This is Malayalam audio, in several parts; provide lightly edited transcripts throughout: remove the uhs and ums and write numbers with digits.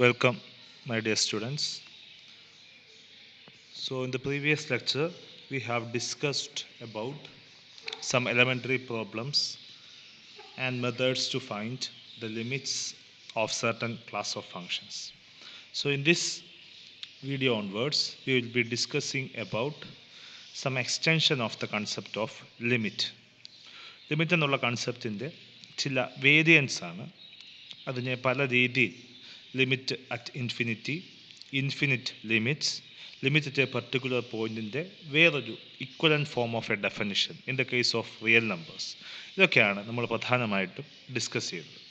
Welcome, my dear students. So, in the previous lecture, we have discussed about some elementary problems and methods to find the limits of certain class of functions. So, in this video onwards, we will be discussing about some extension of the concept of limit. Limit എന്നുള്ള കൺസെപ്റ്റിൻ്റെ ചില വേരിയൻസ് ആണ്. അതിനെ പല രീതിയിൽ limit at infinity, infinite limits, limit at a particular പോയിൻറ്റിൻ്റെ വേറൊരു equivalent form of a definition in the case of real numbers, ഇതൊക്കെയാണ് നമ്മൾ പ്രധാനമായിട്ടും ഡിസ്കസ് ചെയ്യുന്നത്.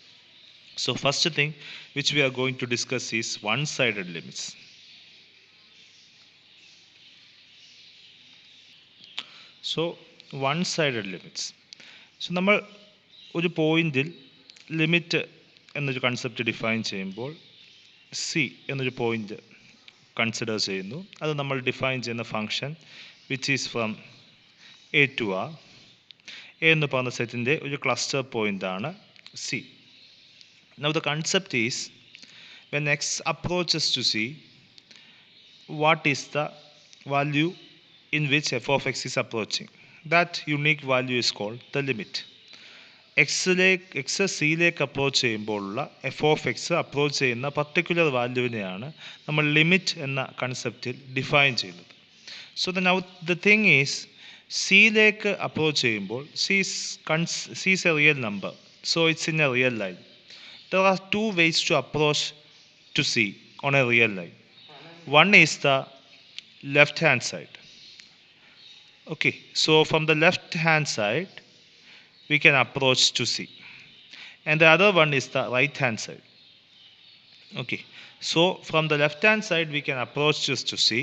So first thing which we are going to discuss is one sided limits. So one sided limits, so നമ്മൾ ഒരു പോയിന്റിൽ ലിമിറ്റ് എന്നൊരു കൺസെപ്റ്റ് ഡിഫൈൻ ചെയ്യുമ്പോൾ സി എന്നൊരു പോയിന്റ് കൺസിഡർ ചെയ്യുന്നു. അത് നമ്മൾ ഡിഫൈൻ ചെയ്യുന്ന function which is from A to R. A എന്ന് പറഞ്ഞ സെറ്റിൻ്റെ ഒരു ക്ലസ്റ്റർ പോയിൻ്റാണ് C. Now the concept is when x approaches to C, what is the value in which f of x is approaching. That unique value is called the limit. X സിയിലേക്ക് അപ്രോച്ച് ചെയ്യുമ്പോഴുള്ള എഫ് ഓഫ് എക്സ് അപ്രോച്ച് ചെയ്യുന്ന പർട്ടിക്കുലർ വാല്യൂവിനെയാണ് നമ്മൾ ലിമിറ്റ് എന്ന കൺസെപ്റ്റിൽ ഡിഫൈൻ ചെയ്യുന്നത്. സോ ദ തിങ് ഈസ്, സിയിലേക്ക് അപ്രോച്ച് ചെയ്യുമ്പോൾ C is a real number, so it's in a real line. There are two ways to approach to C on a real line. One is the left hand side. Okay, so from the left hand side we can approach to C, and the other one is the right hand side. Okay, so from the left hand side we can approach just to C,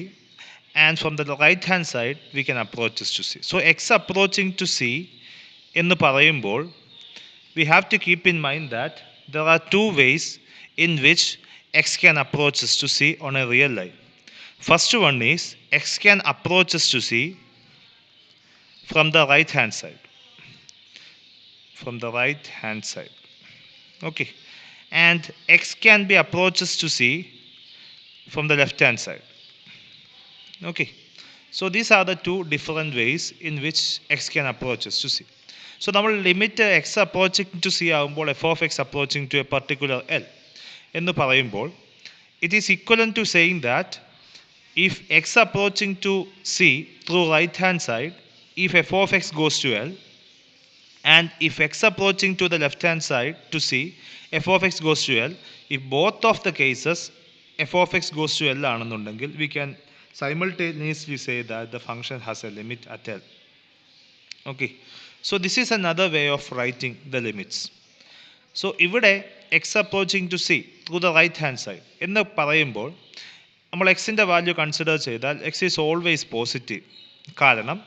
and from the right hand side we can approach just to C. So x approaching to C എന്ന് പറയുമ്പോൾ we have to keep in mind that there are two ways in which x can approach us to C on a real line. First one is x can approach us to C from the right hand side. From the right hand side. Okay. And x can be approaches to C from the left hand side. Okay. So these are the two different ways in which x can approach us to C. So നമ്മൾ limit x approaching to C ആകുമ്പോൾ f of x approaching to a particular L എന്ന് പറയുമ്പോൾ it is equivalent to saying that if x approaching to C through right hand side, if f of x goes to L, and if x approaching to the left hand side to C, f of x goes to L, if both of the cases f of x goes to L ആണെന്നുണ്ടെങ്കിൽ we can simultaneously say that the function has a limit at L. Okay, so this is another way of writing the limits. So ഇവിടെ x approaching to C through the right hand side എന്ന് പറയുമ്പോൾ നമ്മൾ എക്സിൻ്റെ വാല്യൂ കൺസിഡർ ചെയ്താൽ x is always positive. കാരണം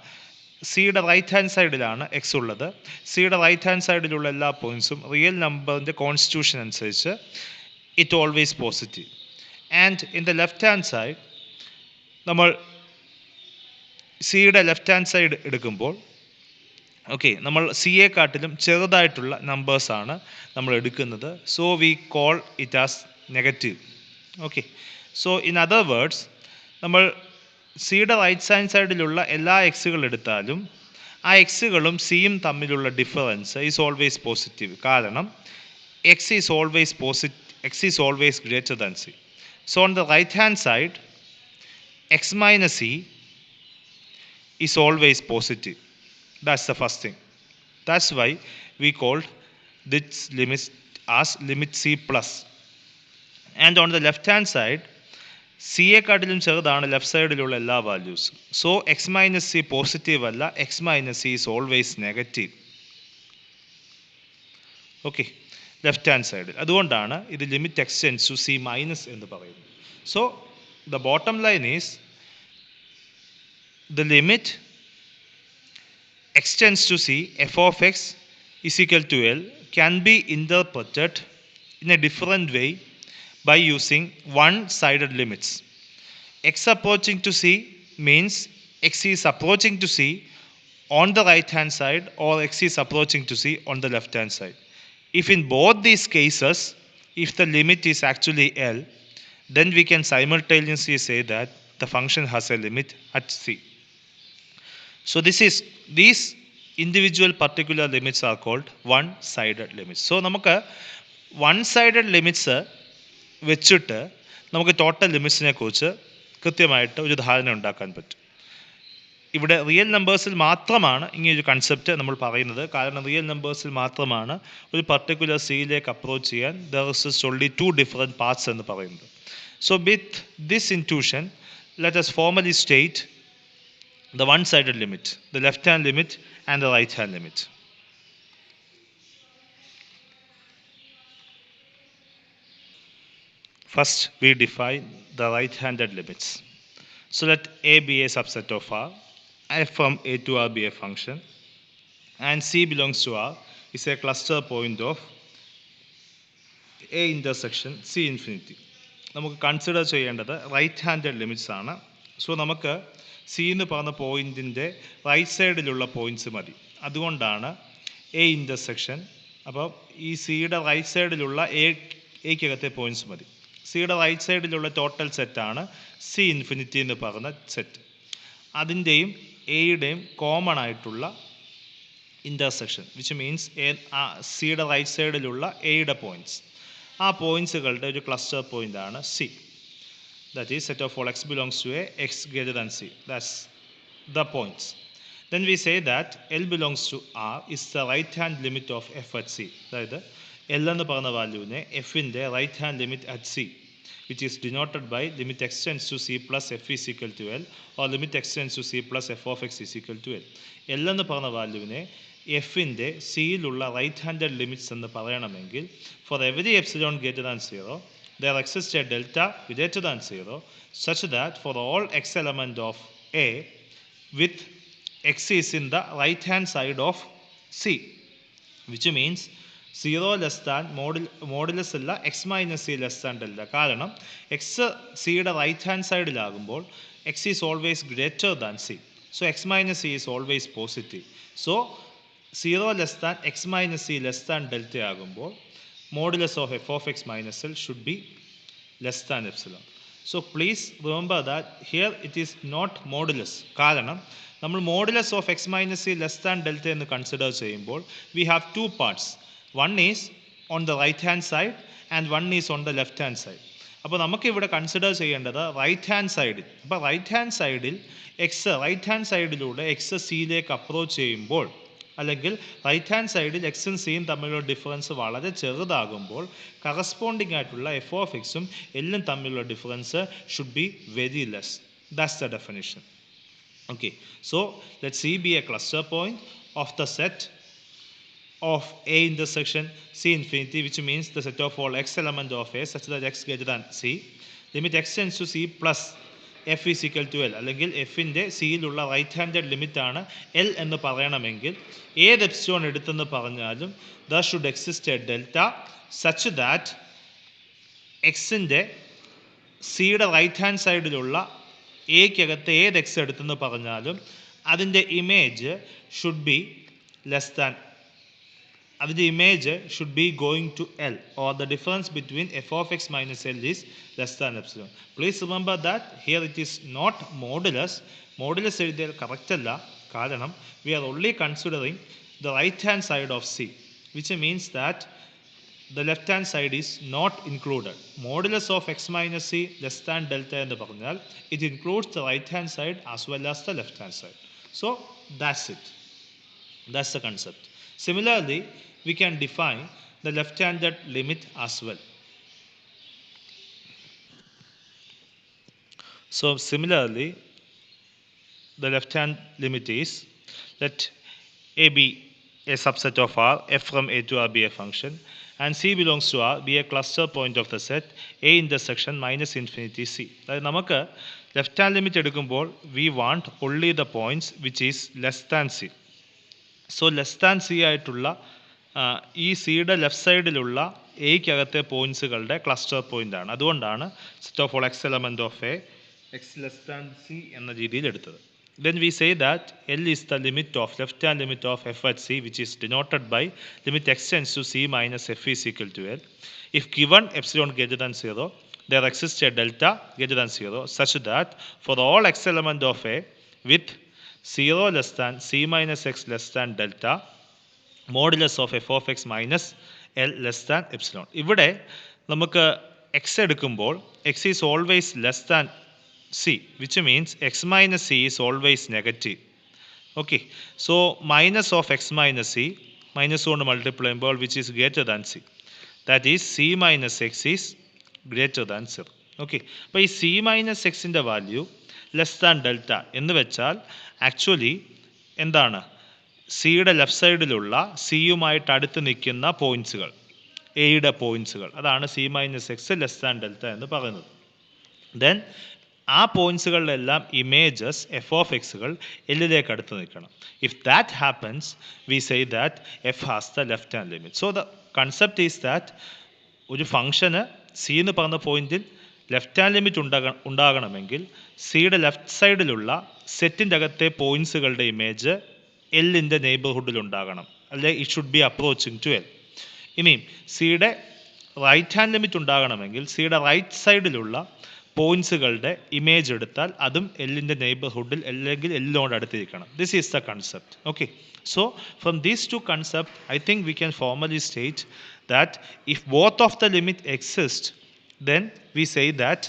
സിയുടെ റൈറ്റ് ഹാൻഡ് സൈഡിലാണ് എക്സ് ഉള്ളത്. സിയുടെ റൈറ്റ് ഹാൻഡ് സൈഡിലുള്ള എല്ലാ പോയിൻറ്റ്സും റിയൽ നമ്പറിൻ്റെ കോൺസ്റ്റിറ്റ്യൂഷൻ അനുസരിച്ച് it always positive. And in the left hand side നമ്മൾ സിയുടെ ലെഫ്റ്റ് ഹാൻഡ് സൈഡ് എടുക്കുമ്പോൾ ഓക്കെ, നമ്മൾ സിയെക്കാട്ടിലും ചെറുതായിട്ടുള്ള നമ്പേഴ്സാണ് നമ്മൾ എടുക്കുന്നത്. So we call it as negative. Okay, so in other words നമ്മൾ സിയുടെ റൈറ്റ് ഹാൻഡ് സൈഡിലുള്ള എല്ലാ എക്സുകൾ എടുത്താലും ആ എക്സുകളും സിയും തമ്മിലുള്ള ഡിഫറൻസ് ഈസ് ഓൾവേസ് പോസിറ്റീവ്. കാരണം x is always greater than C. So on the right hand side x minus C is always positive. That's the first thing. That's why we called this limit as limit C plus. And on the left hand side സിയെക്കാട്ടിലും ചെറുതാണ് ലെഫ്റ്റ് സൈഡിലുള്ള എല്ലാ വാല്യൂസും. So x minus C positive അല്ല, x minus C is always negative. Okay, left hand സൈഡിൽ. അതുകൊണ്ടാണ് ഇത് limit x tends to C minus എന്ന് പറയുന്നത്. So the bottom line is the limit x tends to C f of x is equal to L can be interpreted in a different way by using one-sided limits. X approaching to C means x is approaching to C on the right hand side or x is approaching to C on the left hand side. If in both these cases, if the limit is actually L, then we can simultaneously say that the function has a limit at C. So these individual particular limits are called one-sided limits. So നമുക്ക് one-sided limits വെച്ചിട്ട് നമുക്ക് ടോട്ടൽ ലിമിറ്റ്സിനെ കുറിച്ച് കൃത്യമായിട്ട് ഒരു ധാരണ ഉണ്ടാക്കാൻ പറ്റും. ഇവിടെ റിയൽ നമ്പേഴ്സിൽ മാത്രമാണ് ഇങ്ങനെ ഒരു കൺസെപ്റ്റ് നമ്മൾ പറയുന്നത്. കാരണം റിയൽ നമ്പേഴ്സിൽ മാത്രമാണ് ഒരു പർട്ടിക്കുലർ സിയിലേക്ക് അപ്രോച്ച് ചെയ്യാൻ there is only 2 different paths എന്ന് പറയുന്നത്. So with this intuition let us formally state the one-sided limit, the left-hand limit and the right-hand limit. First, we define the right-handed limits. So let A be a subset of R, f from A to R be a function, and C belongs to R is a cluster point of A intersection C infinity. നമുക്ക് കൺസിഡർ ചെയ്യേണ്ടത് റൈറ്റ് ഹാൻഡഡ് ലിമിറ്റ്സ് ആണ്. സോ നമുക്ക് സി എന്ന് പറഞ്ഞ പോയിൻറ്റിൻ്റെ റൈറ്റ് സൈഡിലുള്ള പോയിൻറ്റ്സ് മതി. അതുകൊണ്ടാണ് എ ഇൻ്റർസെക്ഷൻ. അപ്പോൾ ഈ സിയുടെ റൈറ്റ് സൈഡിലുള്ള എക്കകത്തെ പോയിൻറ്റ്സ് മതി. സിയുടെ റൈറ്റ് സൈഡിലുള്ള ടോട്ടൽ സെറ്റാണ് സി ഇൻഫിനിറ്റി എന്ന് പറഞ്ഞ സെറ്റ്. അതിൻ്റെയും എയുടെയും കോമൺ ആയിട്ടുള്ള ഇൻ്റർസെക്ഷൻ വിച്ച് മീൻസ് സിയുടെ റൈറ്റ് സൈഡിലുള്ള എയുടെ പോയിൻറ്റ്സ്, ആ പോയിൻറ്റ്സുകളുടെ ഒരു ക്ലസ്റ്റർ പോയിൻ്റാണ് C. That is set of all x belongs to a x greater than c. That's the points. Then we say that L belongs to R is the right hand limit of f at c. അതായത് L എന്ന് പറയുന്ന വാല്യൂവിനെ എഫിൻ്റെ right hand limit at C which is denoted by limit x tends to c plus f is equal to L or limit x tends to c plus f of x is equal to L. L എന്ന് പറയുന്ന വാല്യൂവിനെ എഫിൻ്റെ സിയിലുള്ള റൈറ്റ് ഹാൻഡഡ് ലിമിറ്റ്സ് എന്ന് പറയണമെങ്കിൽ four every epsilon greater than 0 there exists a delta greater than 0 such that for all x element of A with x is in the right hand side of C, which means 0 less than modulus അല്ല x minus c less than delta. കാരണം x സിയുടെ റൈറ്റ് ഹാൻഡ് സൈഡിലാകുമ്പോൾ x is always greater than c. So x minus c is always positive. So 0 less than x minus c less than delta ആകുമ്പോൾ modulus of f of x minus L should be less than epsilon. So please remember that here it is not modulus. കാരണം നമ്മൾ modulus of x minus c less than delta എന്ന് കൺസിഡർ ചെയ്യുമ്പോൾ we have two parts. One is on the right hand side and one is on the left hand side. അപ്പോൾ നമുക്ക് ഇവിടെ കൺസിഡർ ചെയ്യേണ്ടത് റൈറ്റ് ഹാൻഡ് സൈഡിൽ. അപ്പോൾ റൈറ്റ് ഹാൻഡ് സൈഡിൽ റൈറ്റ് ഹാൻഡ് സൈഡിലൂടെ എക്സ് സിയിലേക്ക് അപ്രോച്ച് ചെയ്യുമ്പോൾ അല്ലെങ്കിൽ റൈറ്റ് ഹാൻഡ് സൈഡിൽ എക്സും സിയും തമ്മിലുള്ള ഡിഫറൻസ് വളരെ ചെറുതാകുമ്പോൾ കറസ്പോണ്ടിങ് ആയിട്ടുള്ള എഫ് ഓഫ് എക്സും എല്ലും തമ്മിലുള്ള difference should be very less. That's the definition. Okay, so let see B A cluster point of the set of A intersection C infinity, which means the set of all x element of A such that x greater than C, limit x tends to C plus f is equal to L. അല്ലെങ്കിൽ എഫിൻ്റെ സിയിലുള്ള റൈറ്റ് ഹാൻഡഡ് ലിമിറ്റ് ആണ് എൽ എന്ന് പറയണമെങ്കിൽ ഏത് എപ്സിലോൺ എടുത്തെന്ന് പറഞ്ഞാലും there should exist A delta such that എക്സിൻ്റെ സിയുടെ റൈറ്റ് ഹാൻഡ് സൈഡിലുള്ള എക്കകത്ത് ഏത് എക്സ് എടുത്തെന്ന് പറഞ്ഞാലും അതിൻ്റെ image should be less than, the image should be going to L, or the difference between f of x minus L is less than epsilon. Please remember that here it is not modulus. Modulus എഴുതിയാൽ കറക്റ്റ് അല്ല, കാരണം we are only considering the right hand side of C, which means that the left hand side is not included. Modulus of x minus C less than delta എന്ന് പറഞ്ഞാൽ it includes the right hand side as well as the left hand side. So that's it. That's the concept. Similarly, we can define the left-handed limit as well. So similarly, the left-hand limit is let A be a subset of R, f from A to R be a function, and C belongs to R be a cluster point of the set A intersection minus infinity C. അതായത് നമുക്ക് ലെഫ്റ്റ് ഹാൻഡ് ലിമിറ്റ് എടുക്കുമ്പോൾ we want only the points which is less than C. So less than C ആയിട്ടുള്ള ഈ സിയുടെ ലെഫ്റ്റ് സൈഡിലുള്ള എക്കകത്തെ പോയിൻറ്റ്സുകളുടെ ക്ലസ്റ്റർ പോയിൻ്റാണ്. അതുകൊണ്ടാണ് set of all x element of A x less than C എന്ന രീതിയിൽ എടുത്തത്. Then we say that L is the limit of left hand limit of f at C which is denoted by limit x tends to C minus f is equal to L. If given epsilon greater than 0 there exists a delta greater than 0 such that for all x element of A with 0 less than c minus x less than delta modulus of f of x minus l less than epsilon. ഇവിടെ നമുക്ക് x എടുക്കുമ്പോൾ x is always less than c, which means x minus c is always negative. Okay, so minus of x minus c, minus കൊണ്ട് മൾട്ടിപ്ലൈ ചെയ്യുമ്പോൾ which is greater than c, that is c minus x is greater than 0. Okay, അപ്പോൾ ഈ c minus xൻ്റെ വാല്യൂ ലെസ് ദാൻ ഡെൽറ്റ എന്ന് വെച്ചാൽ ആക്ച്വലി എന്താണ്, സിയുടെ ലെഫ്റ്റ് സൈഡിലുള്ള സിയുമായിട്ട് അടുത്ത് നിൽക്കുന്ന പോയിൻറ്റ്സുകൾ, എയുടെ പോയിൻറ്റ്സുകൾ, അതാണ് C minus x less than delta എന്ന് പറയുന്നത്. ദെൻ ആ പോയിൻറ്റ്സുകളിലെല്ലാം ഇമേജസ് എഫ് ഓഫ് എക്സുകൾ എല്ലിലേക്ക് അടുത്ത് നിൽക്കണം. If that happens V say that F has the left hand limit. So the concept is that ഒരു ഫംഗ്ഷന് സി എന്ന് പറഞ്ഞ പോയിന്റിൽ ലെഫ്റ്റ് ഹാൻഡ് ലിമിറ്റ് ഉണ്ടാകണമെങ്കിൽ സിയുടെ ലെഫ്റ്റ് സൈഡിലുള്ള സെറ്റിൻ്റെ അകത്തെ പോയിൻറ്റ്സുകളുടെ ഇമേജ് എല്ലിൻ്റെ നെയ്ബർഹുഡിൽ ഉണ്ടാകണം, അല്ലെ it should be approaching to L. ഇനിയും സിയുടെ റൈറ്റ് ഹാൻഡ് ലിമിറ്റ് ഉണ്ടാകണമെങ്കിൽ സിയുടെ റൈറ്റ് സൈഡിലുള്ള പോയിൻറ്റ്സുകളുടെ ഇമേജ് എടുത്താൽ അതും എല്ലിൻ്റെ നെയ്ബർഹുഡിൽ അല്ലെങ്കിൽ എല്ലിനോട് അടുത്തിരിക്കണം. This is the concept. Okay, so from these two concepts I think we can formally state that if both of the limit exist, then we say that,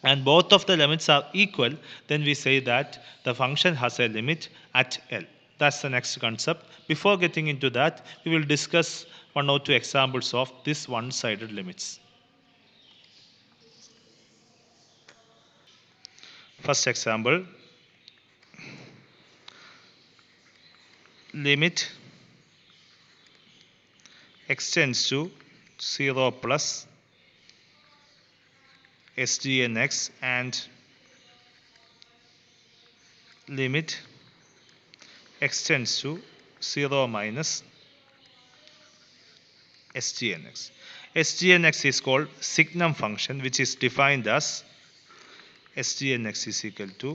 and both of the limits are equal, then we say that the function has a limit at L. That's the next concept. Before getting into that, we will discuss one or two examples of this one-sided limits. First example, limit x tends to 0 plus SGN x and limit x tends to 0 minus SGN x. SGN x is called signum function, which is defined as SGN x is equal to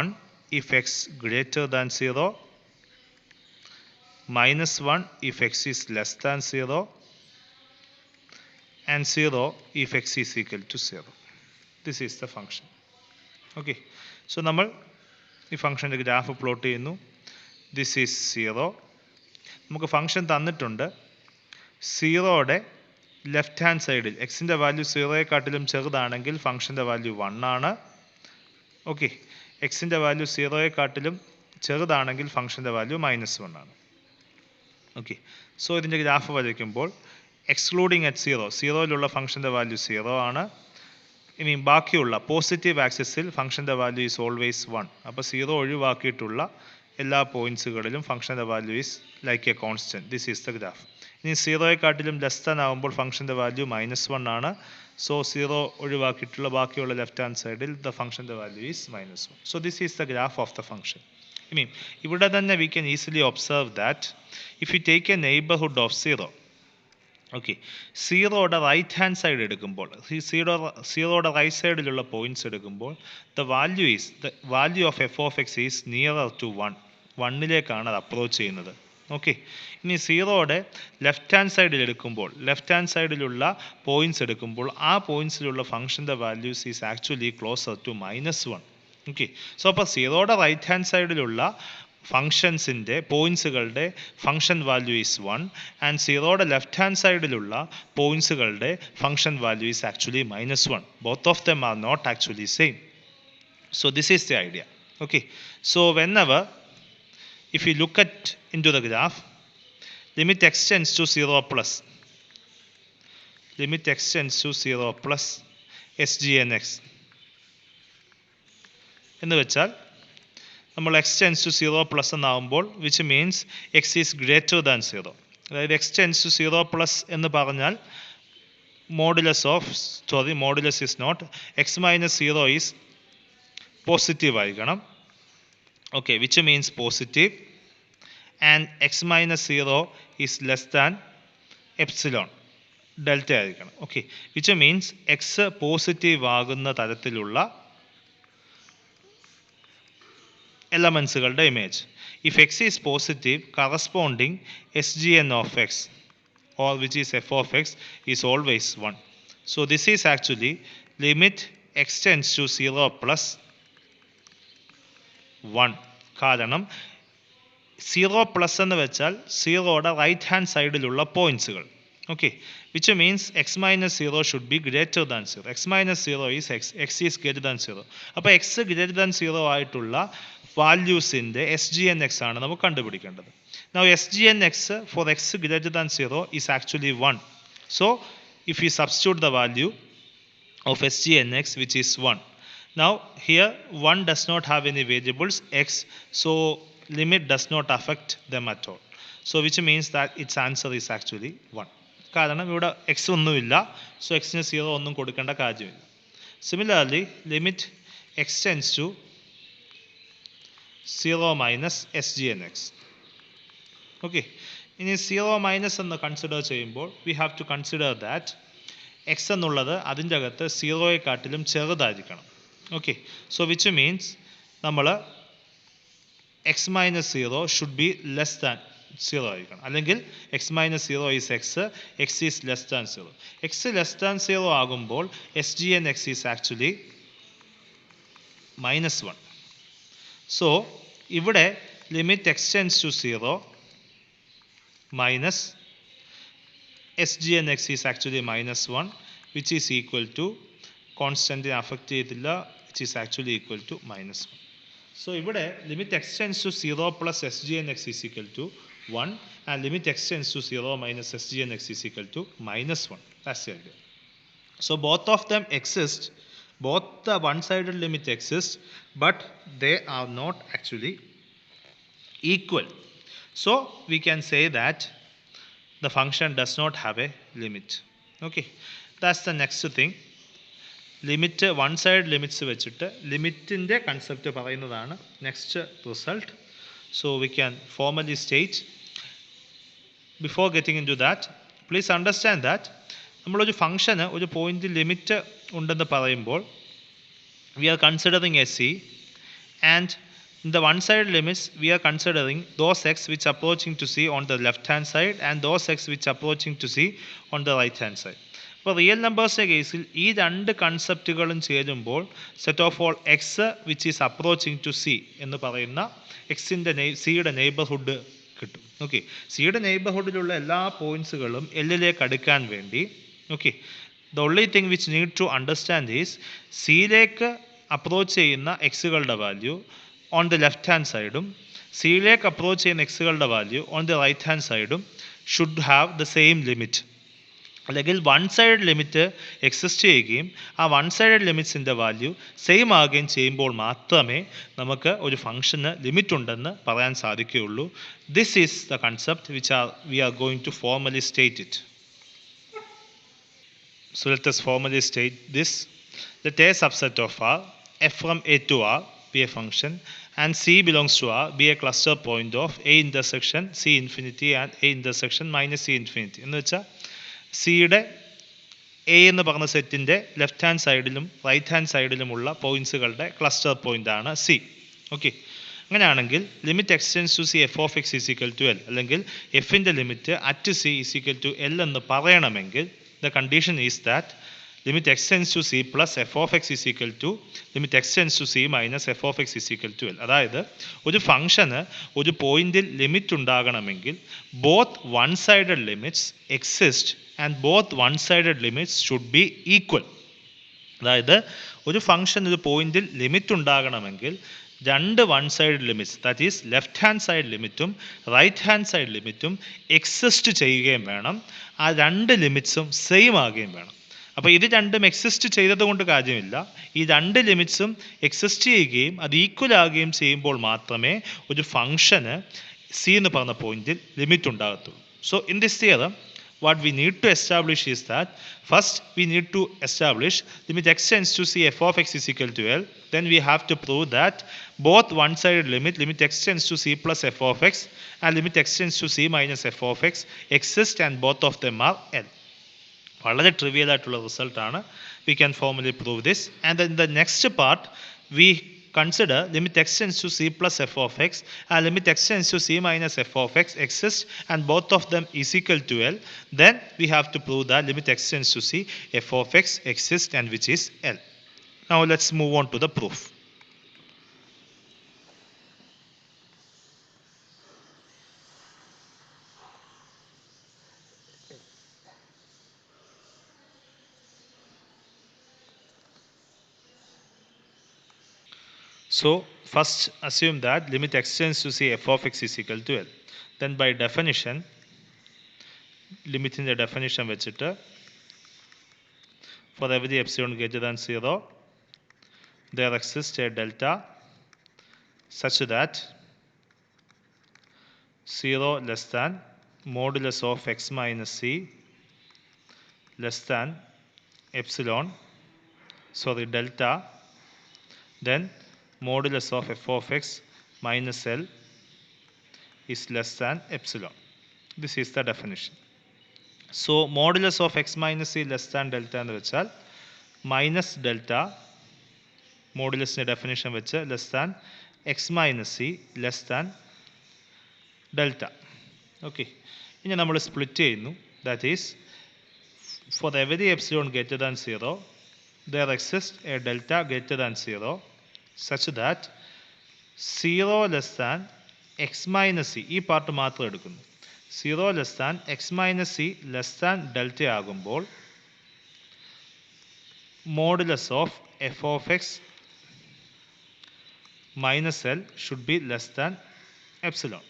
1 if x greater than 0, minus 1 if x is less than 0, and 0 if x is equal to 0. This is the function. Okay, so നമ്മൾ ഈ ഫംഗ്ഷൻ്റെ ഗ്രാഫ് പ്ലോട്ട് ചെയ്യുന്നു. This is 0. നമുക്ക് ഫംഗ്ഷൻ തന്നിട്ടുണ്ട്. സീറോയുടെ ലെഫ്റ്റ് ഹാൻഡ് സൈഡിൽ എക്സിൻ്റെ വാല്യൂ 0യെക്കാട്ടിലും ചെറുതാണെങ്കിൽ ഫംഗ്ഷൻ്റെ വാല്യൂ 1 ആണ്. ഓക്കെ, എക്സിൻ്റെ വാല്യൂ 0യെക്കാട്ടിലും ചെറുതാണെങ്കിൽ ഫംഗ്ഷൻ്റെ വാല്യൂ -1 ആണ്. ഓക്കെ, സോ ഇതിൻ്റെ ഗ്രാഫ് വരയ്ക്കുമ്പോൾ എക്സ്ക്ലൂഡിങ് അറ്റ് 0, 0യിലുള്ള ഫംഗ്ഷൻ്റെ വാല്യൂ 0 ആണ്. ഇനി ബാക്കിയുള്ള പോസിറ്റീവ് ആക്സിസിൽ ഫംഗ്ഷൻ്റെ വാല്യൂ ഈസ് ഓൾവേസ് 1. അപ്പോൾ 0 ഒഴിവാക്കിയിട്ടുള്ള എല്ലാ പോയിൻറ്റ്സുകളിലും ഫംഗ്ഷൻ്റെ value is like a constant. This is the graph. ഇനി 0യെക്കാട്ടിലും ലെസ് ദാൻ ആകുമ്പോൾ ഫംഗ്ഷൻ്റെ വാല്യൂ -1 ആണ്. സോ 0 ഒഴിവാക്കിയിട്ടുള്ള ബാക്കിയുള്ള ലെഫ്റ്റ് ഹാൻഡ് സൈഡിൽ ദ ഫംഗ്ഷൻ്റെ value is -1. So this is the graph of the function. ഇനി ഇവിടെ തന്നെ we can easily observe that if you take a neighbourhood of 0, okay, 0യുടെ റൈറ്റ് ഹാൻഡ് സൈഡ് എടുക്കുമ്പോൾ, 0യുടെ റൈറ്റ് സൈഡിലുള്ള പോയിൻറ്റ്സ് എടുക്കുമ്പോൾ the value of f of x is nearer to 1ലേക്കാണ് അത് അപ്രോച്ച് ചെയ്യുന്നത്. ഓക്കെ, ഇനി 0യുടെ ലെഫ്റ്റ് ഹാൻഡ് സൈഡിൽ എടുക്കുമ്പോൾ, ലെഫ്റ്റ് ഹാൻഡ് സൈഡിലുള്ള പോയിൻറ്റ്സ് എടുക്കുമ്പോൾ ആ പോയിൻറ്റ്സിലുള്ള ഫംഗ്ഷൻ്റെ values is actually closer to -1. Okay, so അപ്പോൾ 0യുടെ റൈറ്റ് ഹാൻഡ് സൈഡിലുള്ള ഫംഗ്ഷൻസിൻ്റെ പോയിൻറ്റ്സുകളുടെ ഫംഗ്ഷൻ വാല്യൂ ഈസ് 1 ആൻഡ് 0യുടെ ലെഫ്റ്റ് ഹാൻഡ് സൈഡിലുള്ള പോയിൻറ്റ്സുകളുടെ function value is actually -1. Both of them are not actually same. So this is the idea. Okay, so whenever if you look at into the graph, limit x tends to 0 plus, limit x tends to 0 plus SGN x എന്ന് വെച്ചാൽ നമ്മൾ x tends to 0 plus എന്നാകുമ്പോൾ which means x is greater than 0. അതായത് x tends to 0 plus എന്ന് പറഞ്ഞാൽ modulus is not, x minus 0 is positive ആയിരിക്കണം. Okay, which means positive, and x minus 0 is less than epsilon, delta ആയിരിക്കണം. Okay, which means x positive ആകുന്ന തരത്തിലുള്ള എലമെൻസുകളുടെ image. If x is positive, corresponding SGN of x or which is f of x is always 1. So this is actually limit x tends to 0 plus 1. കാരണം 0 പ്ലസ് എന്ന് വെച്ചാൽ സീറോയുടെ റൈറ്റ് ഹാൻഡ് സൈഡിലുള്ള പോയിൻറ്റ്സുകൾ. Okay, which means x minus 0 should be greater than 0. X minus 0 is x, x is greater than 0. അപ്പോൾ എക്സ് ഗ്രേറ്റർ ദാൻ 0 ആയിട്ടുള്ള വാല്യൂസിൻ്റെ എസ് ജി എൻ എക്സ് ആണ് നമുക്ക് കണ്ടുപിടിക്കേണ്ടത്. Now SGNX for x greater than 0 is actually 1. So if we substitute the value of SGNX, which is 1. Now here 1 does not have any variables x, so limit does not affect them at all. So which means that its answer is actually 1. കാരണം ഇവിടെ x ഒന്നുമില്ല, so x ന് 0 ഒന്നും കൊടുക്കേണ്ട കാര്യമില്ല. Similarly, limit x tends to 0 minus SGNX. Okay, ഇനി 0 മൈനസ് എന്ന് കൺസിഡർ ചെയ്യുമ്പോൾ we have to consider that x എന്നുള്ളത് അതിൻ്റെ അകത്ത് 0യെക്കാട്ടിലും ചെറുതായിരിക്കണം. ഓക്കെ, സോ വിച്ച് മീൻസ് നമ്മൾ x minus 0 should be less than 0 ആയിരിക്കണം. അല്ലെങ്കിൽ x minus 0 is x, x is less than 0. X less than 0 ആകുമ്പോൾ S G N X is actually -1. So ഇവിടെ limit x tends to 0 minus SGNX is actually -1, which is equal to constant affect ചെയ്തില്ല, which is actually equal to -1. So ഇവിടെ limit x tends to 0 plus SGNX is equal to 1 and limit x tends to 0 minus SGNX is equal to -1. That's the idea. So both of them exist, both the one-sided limit exist, but they are not actually equal. So we can say that the function does not have a limit. Okay, that's the next thing. Limit one side limits വെച്ചിട്ട് ലിമിറ്റിൻ്റെ കൺസെപ്റ്റ് പറയുന്നതാണ് next result. So we can formally state, before getting into that, please understand that നമ്മളൊരു ഫംഗ്ഷന് ഒരു പോയിന്റ് ലിമിറ്റ് ഉണ്ടെന്ന് പറയുമ്പോൾ we are considering a c, and in the one-sided limits, we are considering those x which approaching to c on the left-hand side and those x which approaching to c on the right-hand side. അപ്പോൾ റിയൽ നമ്പേഴ്സിൻ്റെ കേസിൽ ഈ രണ്ട് കൺസെപ്റ്റുകളും ചേരുമ്പോൾ set of all x which is approaching to C എന്ന് പറയുന്ന എക്സിൻ്റെ സിയുടെ നെയ്ബർഹുഡ് കിട്ടും. ഓക്കെ, സിയുടെ നെയ്ബർഹുഡിലുള്ള എല്ലാ പോയിൻറ്റ്സുകളും എല്ലിലേക്ക് അടുക്കാൻ വേണ്ടി, okay, the only thing which need to understand is സിയിലേക്ക് അപ്രോച്ച് ചെയ്യുന്ന എക്സുകളുടെ value on the left hand സൈഡും സിയിലേക്ക് അപ്രോച്ച് ചെയ്യുന്ന എക്സുകളുടെ value on the right hand സൈഡും should have the same limit. അല്ലെങ്കിൽ വൺ സൈഡ് ലിമിറ്റ് എക്സിസ്റ്റ് ചെയ്യുകയും ആ വൺ സൈഡ് ലിമിറ്റ്സിൻ്റെ വാല്യൂ സെയിം ആകുകയും ചെയ്യുമ്പോൾ മാത്രമേ നമുക്ക് ഒരു ഫംഗ്ഷന് ലിമിറ്റ് ഉണ്ടെന്ന് പറയാൻ സാധിക്കുകയുള്ളൂ. This is the concept which we are going to formally state it. So let us formally state this. Let a subset of R, f from A to R, be a function, and C belongs to R, be a cluster point of A intersection C infinity and A intersection minus C infinity. എന്ന് വെച്ചാൽ സിയുടെ എ എന്ന് പറഞ്ഞ സെറ്റിൻ്റെ ലെഫ്റ്റ് ഹാൻഡ് സൈഡിലും റൈറ്റ് ഹാൻഡ് സൈഡിലുമുള്ള പോയിൻറ്റ്സുകളുടെ ക്ലസ്റ്റർ പോയിൻ്റാണ് സി. ഓക്കെ, അങ്ങനെയാണെങ്കിൽ limit x tends to C f of x is equal to L, അല്ലെങ്കിൽ എഫിൻ്റെ limit at C is equal to L എന്ന് പറയണമെങ്കിൽ the condition is that limit x tends to c plus f of x is equal to limit x tends to c minus f of x is equal to l. അതായത് ഒരു ഫംഗ്ഷന് ഒരു പോയിന്റിൽ ലിമിറ്റ് ഉണ്ടാകണമെങ്കിൽ both one sided limits exist and both one sided limits should be equal. അതായത് ഒരു ഫംഗ്ഷൻ ഒരു പോയിന്റിൽ ലിമിറ്റ് ഉണ്ടാകണമെങ്കിൽ രണ്ട് one side limits, that is left hand side ലിമിറ്റും റൈറ്റ് ഹാൻഡ് സൈഡ് ലിമിറ്റും എക്സിസ്റ്റ് ചെയ്യുകയും വേണം. ആ രണ്ട് ലിമിറ്റ്സും സെയിം ആകുകയും വേണം. അപ്പോൾ ഇത് രണ്ടും എക്സിസ്റ്റ് ചെയ്തത് കൊണ്ട് കാര്യമില്ല, ഈ രണ്ട് ലിമിറ്റ്സും എക്സിസ്റ്റ് ചെയ്യുകയും അത് ഈക്വൽ ആകുകയും ചെയ്യുമ്പോൾ മാത്രമേ ഒരു ഫംഗ്ഷന് സി എന്ന് പറഞ്ഞ പോയിന്റിൽ ലിമിറ്റ് ഉണ്ടാകത്തുള്ളൂ. So in this theorem what we need to establish is that first we need to establish limit x tends to c f of x is equal to L. Then we have to prove that both one-sided limit x tends to c plus f of x and limit x tends to c minus f of x exist and both of them are L. വളരെ ട്രിവിയൽ ആയിട്ടുള്ള റിസൾട്ടാണ്. We can formally prove this, and then the next part we consider limit x tends to c plus f of x and limit x tends to c minus f of x exist and both of them is equal to L, then we have to prove that limit x tends to c f of x exists and which is L. Now let's move on to the proof. So first assume that limit x tends to c f of x is equal to L. Then by definition, limit in the definition വെച്ചിട്ട് for every epsilon greater than 0, there exists a delta such that 0 less than modulus of x minus c less than epsilon, sorry, delta, then modulus of f of x minus L is less than epsilon. This is the definition. So modulus of x minus c less than delta എന്ന് വെച്ചാൽ മൈനസ് ഡെൽറ്റ മോഡുലസിൻ്റെ ഡെഫിനിഷൻ വെച്ച് less than x minus c less than delta. Okay, ഇനി നമ്മൾ സ്പ്ലിറ്റ് ചെയ്യുന്നു. That is four every epsilon greater than 0 there exists a delta greater than 0 such that 0 less than x minus c, ഈ പാർട്ട് മാത്രം എടുക്കുന്നു, 0 less than x minus c less than delta ആകുമ്പോൾ modulus of f of x minus L should be less than epsilon.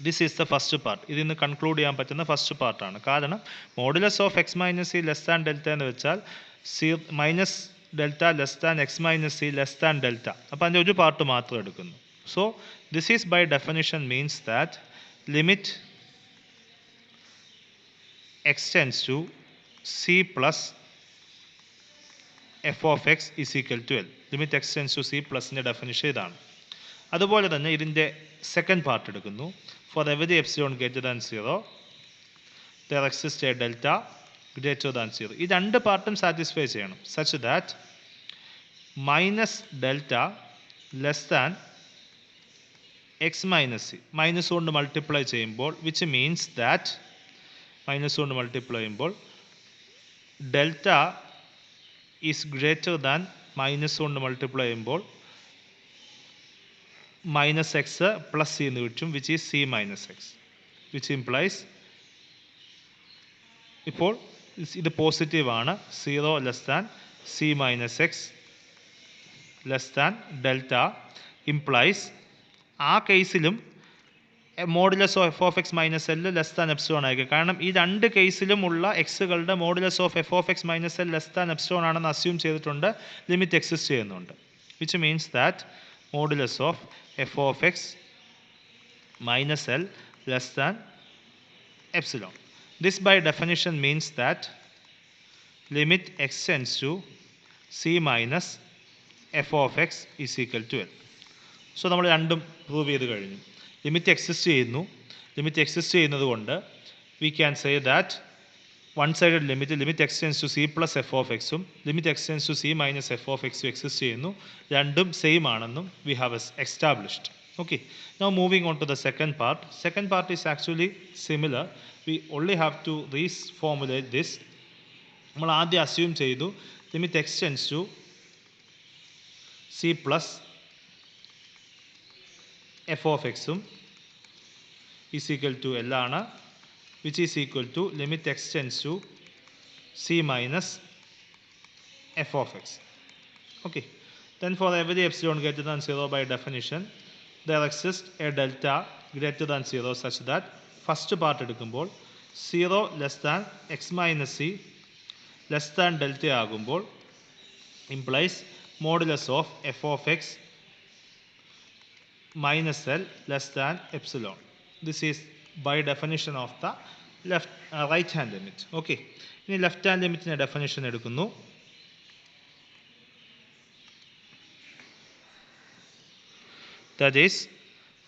This is the first part. ഇതിൽ നിന്ന് കൺക്ലൂഡ് ചെയ്യാൻ പറ്റുന്ന ഫസ്റ്റ് പാർട്ടാണ്. കാരണം modulus of x minus c less than delta എന്ന് വെച്ചാൽ minus delta less than x minus c less than delta. അപ്പോൾ അതിൻ്റെ ഒരു പാർട്ട് മാത്രം എടുക്കുന്നു. So this is by definition means that limit x tends to c plus f of x is equal to l. Limit x tends to c പ്ലസിൻ്റെ ഡെഫിനിഷൻ ഇതാണ്. അതുപോലെ തന്നെ ഇതിൻ്റെ സെക്കൻഡ് പാർട്ട് എടുക്കുന്നു. For every epsilon greater than 0 there exists a delta greater than 0. ഈ രണ്ട് പാർട്ടും സാറ്റിസ്ഫൈ ചെയ്യണം such that minus delta less than x minus C, minus കൊണ്ട് മൾട്ടിപ്ലൈ ചെയ്യുമ്പോൾ വിച്ച് മീൻസ് ദാറ്റ് മൈനസ് കൊണ്ട് മൾട്ടിപ്ലൈ ചെയ്യുമ്പോൾ delta is greater than minus കൊണ്ട് മൾട്ടിപ്ലൈ ചെയ്യുമ്പോൾ minus x plus c എന്ന് കിട്ടും, which is c minus x, which implies ഇപ്പോൾ ഇത് പോസിറ്റീവ് ആണ്. 0 less than c minus x less than delta implies ആ കേസിലും modulus of f of x minus l less than epsilon ആയിരിക്കും. കാരണം ഈ രണ്ട് കേസിലും ഉള്ള എക്സുകളുടെ modulus of f of x minus l less than epsilon ആണെന്ന് അസ്യൂം ചെയ്തിട്ടുണ്ട്, ലിമിറ്റ് എക്സിസ്റ്റ് ചെയ്യുന്നുണ്ട്. Which means that modulus of f of x minus L less than epsilon. This by definition means that limit x tends to c minus f of x is equal to L. So നമ്മൾ രണ്ടും പ്രൂവ് ചെയ്ത് കഴിഞ്ഞു. ലിമിറ്റ് എക്സിസ്റ്റ് ചെയ്യുന്നു. ലിമിറ്റ് എക്സിസ്റ്റ് ചെയ്യുന്നത് കൊണ്ട് we can say that one sided limit x tends to c plus f of x ഉം limit x tends to c minus f of x exist ചെയ്യുന്നു. രണ്ടും സെയിം ആണെന്നും we have established. Okay, now moving on to the second part. Second part is actually similar. We only have to reformulate this. നമ്മൾ ആദ്യം അസ്യൂം ചെയ്തു limit x tends to c plus f of x ഉം is equal to L ആണ്, which is equal to limit x tends to c minus f of x. Okay, then for every epsilon greater than 0 by definition there exists a delta greater than 0 such that first part എടുക്കുമ്പോൾ 0 less than x minus c less than delta ആകുമ്പോൾ implies modulus of f of x minus L less than epsilon. This is by definition of the right hand limit. Okay, ഇനി ലെഫ്റ്റ് ഹാൻഡ് ലിമിറ്റിൻ്റെ ഡെഫിനിഷൻ എടുക്കുന്നു. That is,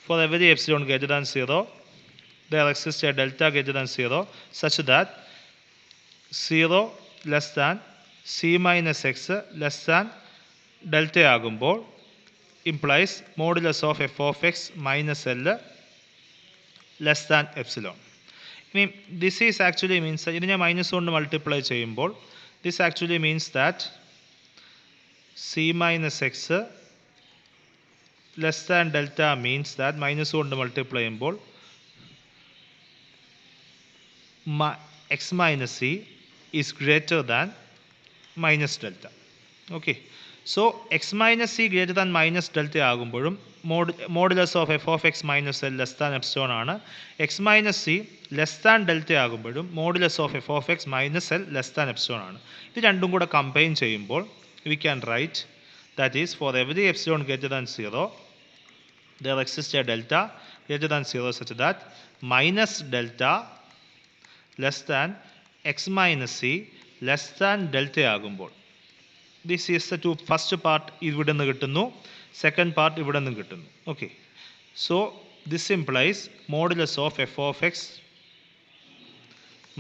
for every epsilon greater than 0 there exists a delta greater than 0 such that 0 less than c minus x less than delta ആകുമ്പോൾ implies modulus of f of x minus L less than epsilon. ഇനി this is actually means ഇത് ഞാൻ മൈനസ് കൊണ്ട് മൾട്ടിപ്ലൈ ചെയ്യുമ്പോൾ this actually means that c minus x less than delta means that minus കൊണ്ട് മൾട്ടിപ്ലൈ ചെയ്യുമ്പോൾ x minus c is greater than minus delta. Okay, so x minus c greater than minus delta ആകുമ്പോഴും modulus of f of x minus L less than epsilon ആണ്. x minus c less than delta ആകുമ്പോഴും modulus of f of x minus L less than epsilon ആണ്. ഇത് രണ്ടും കൂടെ കമ്പൈൻ ചെയ്യുമ്പോൾ we can write that is for every epsilon greater than 0 there exists a delta greater than 0 such that minus delta less than x minus c less than delta ആകുമ്പോൾ this is the first part ഇവിടെ നിന്ന് കിട്ടുന്നു, second part ഇവിടെ നിന്ന് കിട്ടുന്നു. Okay, so this implies modulus of f of x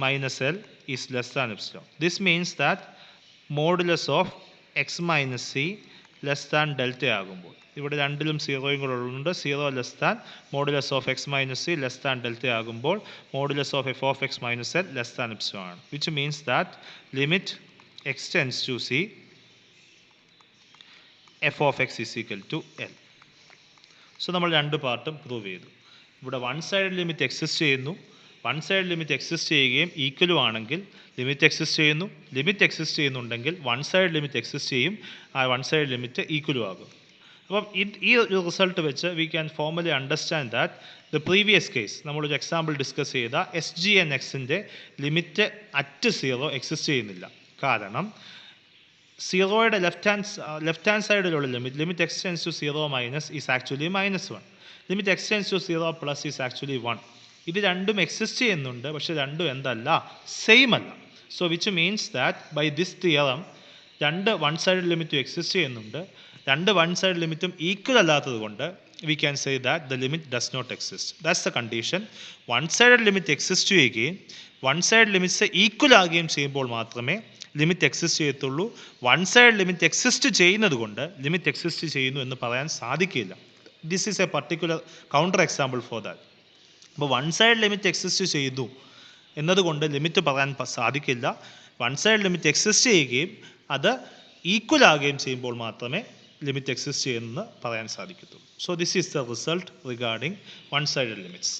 minus L is less than epsilon. This means that modulus of x minus c less than delta ആകുമ്പോൾ ഇവിടെ രണ്ടിലും സീറോയും കൂടെ ഉള്ളുണ്ട്, zero less than modulus of x minus c less than delta ആകുമ്പോൾ modulus of f of x minus l less than epsilon ആണ്, which means that limit x tends to C f of x is equal to l. So നമ്മൾ രണ്ട് പാർട്ടും പ്രൂവ് ചെയ്തു. ഇവിടെ വൺ സൈഡ് ലിമിറ്റ് എക്സിസ്റ്റ് ചെയ്യുന്നു, വൺ സൈഡ് ലിമിറ്റ് എക്സിസ്റ്റ് ചെയ്യുകയും ഈക്വലും ആണെങ്കിൽ ലിമിറ്റ് എക്സിസ്റ്റ് ചെയ്യുന്നു, ലിമിറ്റ് എക്സിസ്റ്റ് ചെയ്യുന്നുണ്ടെങ്കിൽ വൺ സൈഡ് ലിമിറ്റ് എക്സിസ്റ്റ് ചെയ്യും, ആ വൺ സൈഡ് ലിമിറ്റ് ഈക്വലും ആകും. അപ്പം ഈ ഒരു റിസൾട്ട് വെച്ച് we can formally understand that the previous case നമ്മളൊരു എക്സാമ്പിൾ ഡിസ്കസ് ചെയ്ത എസ് ജി എൻ എക്സിൻ്റെ ലിമിറ്റ് അറ്റ് സീറോ എക്സിസ്റ്റ് ചെയ്യുന്നില്ല. കാരണം സീറോയുടെ ലെഫ്റ്റ് ഹാൻഡ് സൈഡിലുള്ള limit x tends to zero minus is actually minus one, limit x tends to zero plus is actually one. ഇത് രണ്ടും എക്സിസ്റ്റ് ചെയ്യുന്നുണ്ട്, പക്ഷെ രണ്ടും എന്തല്ല, സെയിം അല്ല. So which means that by this theorem രണ്ട് വൺ സൈഡ് ലിമിറ്റും എക്സിസ്റ്റ് ചെയ്യുന്നുണ്ട്, രണ്ട് വൺ സൈഡ് ലിമിറ്റും ഈക്വൽ അല്ലാത്തത് കൊണ്ട് we can say that the limit does not exist. That's the condition. One side limit exist ചെയ്യുകയും വൺ സൈഡ് ലിമിറ്റ്സ് ഈക്വൽ ആകുകയും ചെയ്യുമ്പോൾ മാത്രമേ ലിമിറ്റ് എക്സിസ്റ്റ് ചെയ്യത്തുള്ളൂ. വൺ സൈഡ് ലിമിറ്റ് എക്സിസ്റ്റ് ചെയ്യുന്നത് കൊണ്ട് ലിമിറ്റ് എക്സിസ്റ്റ് ചെയ്യുന്നു എന്ന് പറയാൻ സാധിക്കില്ല. This is a particular counter example for that. അപ്പോൾ വൺ സൈഡ് ലിമിറ്റ് എക്സിസ്റ്റ് ചെയ്തു എന്നതുകൊണ്ട് ലിമിറ്റ് പറയാൻ സാധിക്കില്ല. വൺ സൈഡ് ലിമിറ്റ് എക്സിസ്റ്റ് ചെയ്യുകയും അത് ഈക്വൽ ആകുകയും ചെയ്യുമ്പോൾ മാത്രമേ ലിമിറ്റ് എക്സിസ്റ്റ് ചെയ്യുമെന്ന് പറയാൻ സാധിക്കത്തുള്ളൂ. So this is the result regarding one sided limits.